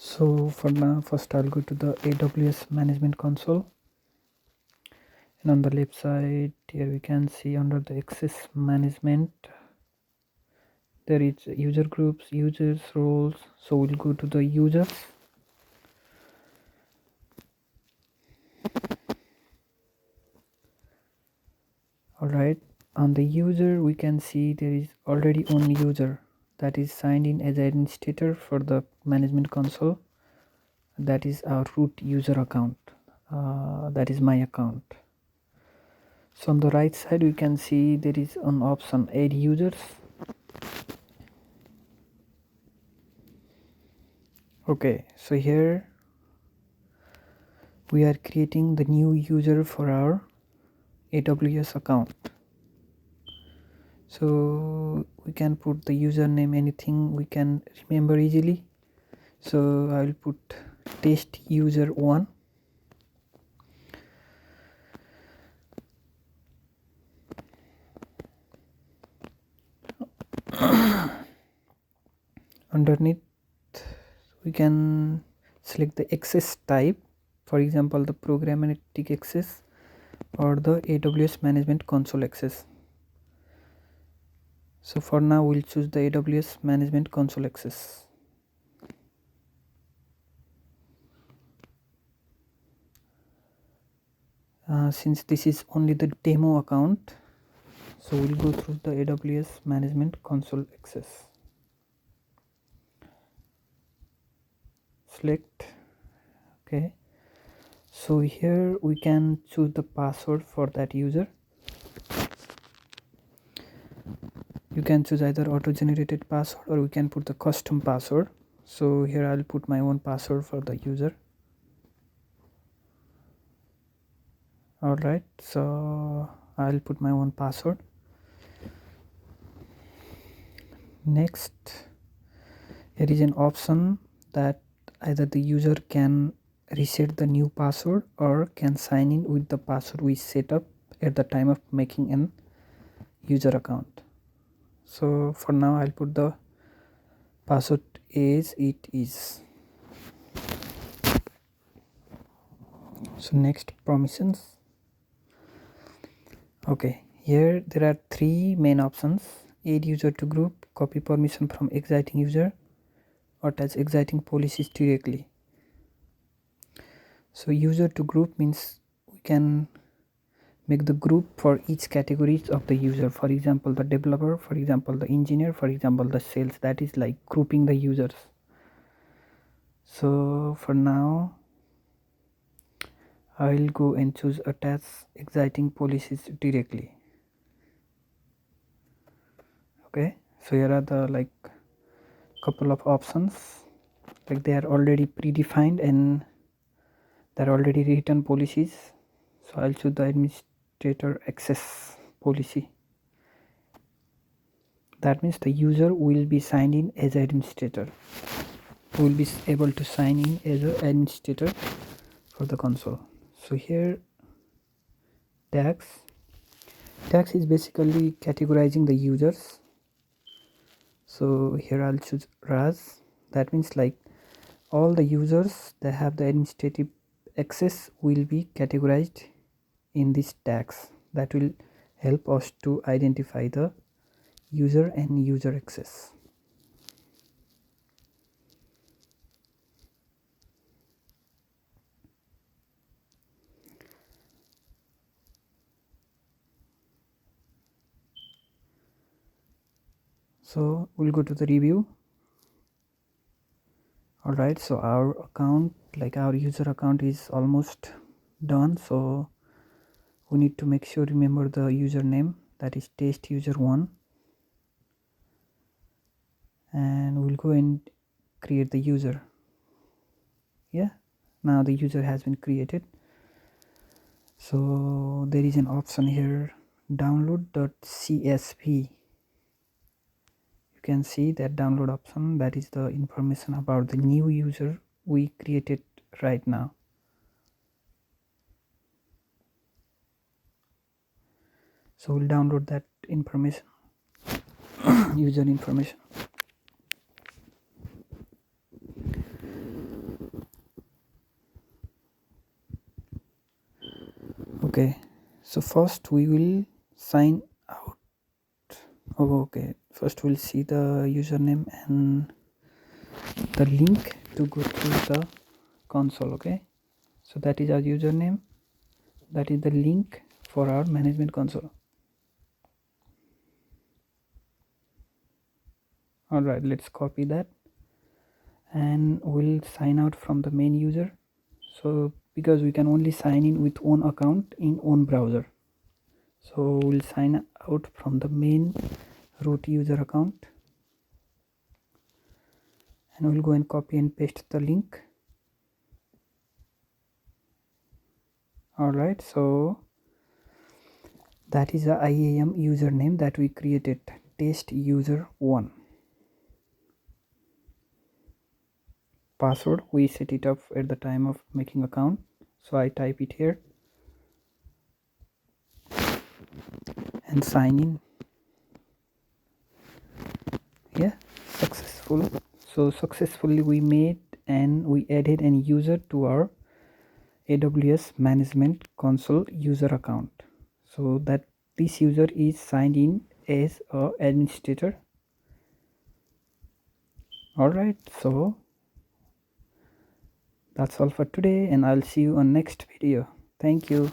So for now, first I'll go to the AWS management console, and on the left side here we can see under the access management there is user groups, users, roles. So we'll go to the users. Alright, on the user we can see there is already one user that is signed in as administrator for the management console. That is our root user account. That is my account. So on the right side we can see there is an option add users. Okay, so here we are creating the new user for our AWS account. So we can put the username, anything we can remember easily. So I will put test user 1. Underneath we can select the access type, for example the programmatic access or the AWS management console access. So for now we'll choose the AWS management console access. Since this is only the demo account, so we'll go through the AWS management console access. Select. Okay, so here we can choose the password for that user. You can choose either auto generated password or we can put the custom password. So here I'll put my own password for the user. Alright, so I'll put my own password. Next, here is an option that either the user can reset the new password or can sign in with the password we set up at the time of making an user account. So for now I'll put the password as it is. So next, permissions. Okay, here there are 3 main options: add user to group, copy permission from exiting user, or attach exiting policies directly. So user to group means we can make the group for each categories of the user, for example the developer, for example the engineer, for example the sales. That is like grouping the users. So for now I will go and choose attach exiting policies directly. Okay, so here are the like couple of options, like they are already predefined and they are already written policies. So I'll choose the administrator access policy. That means the user will be signed in as administrator, will be able to sign in as an administrator for the console. So here tags is basically categorizing the users. So here I'll choose RAS. That means like all the users that have the administrative access will be categorized in these tags. That will help us to identify the user and user access. So we'll go to the review. Alright, so our account, like our user account, is almost done. So we need to make sure remember the username, that is test user 1, and we'll go and create the user. Yeah, now the user has been created. So there is an option here, download.csv. You can see that download option, that is the information about the new user we created right now. So we'll download that information, user information. Okay, so first we will sign out. Oh, okay, first we'll see the username and the link to go to the console. Okay, so that is our username, that is the link for our management console. All right, let's copy that and we'll sign out from the main user. So because we can only sign in with own account in own browser, so we'll sign out from the main root user account and we'll go and copy and paste the link. All right, so that is the IAM username that we created, test user 1. Password, we set it up at the time of making account, so I type it here and sign in. Yeah, successful. So successfully we made and we added an user to our AWS management console user account, so that this user is signed in as a administrator. All right, so that's all for today and I'll see you on next video. Thank you.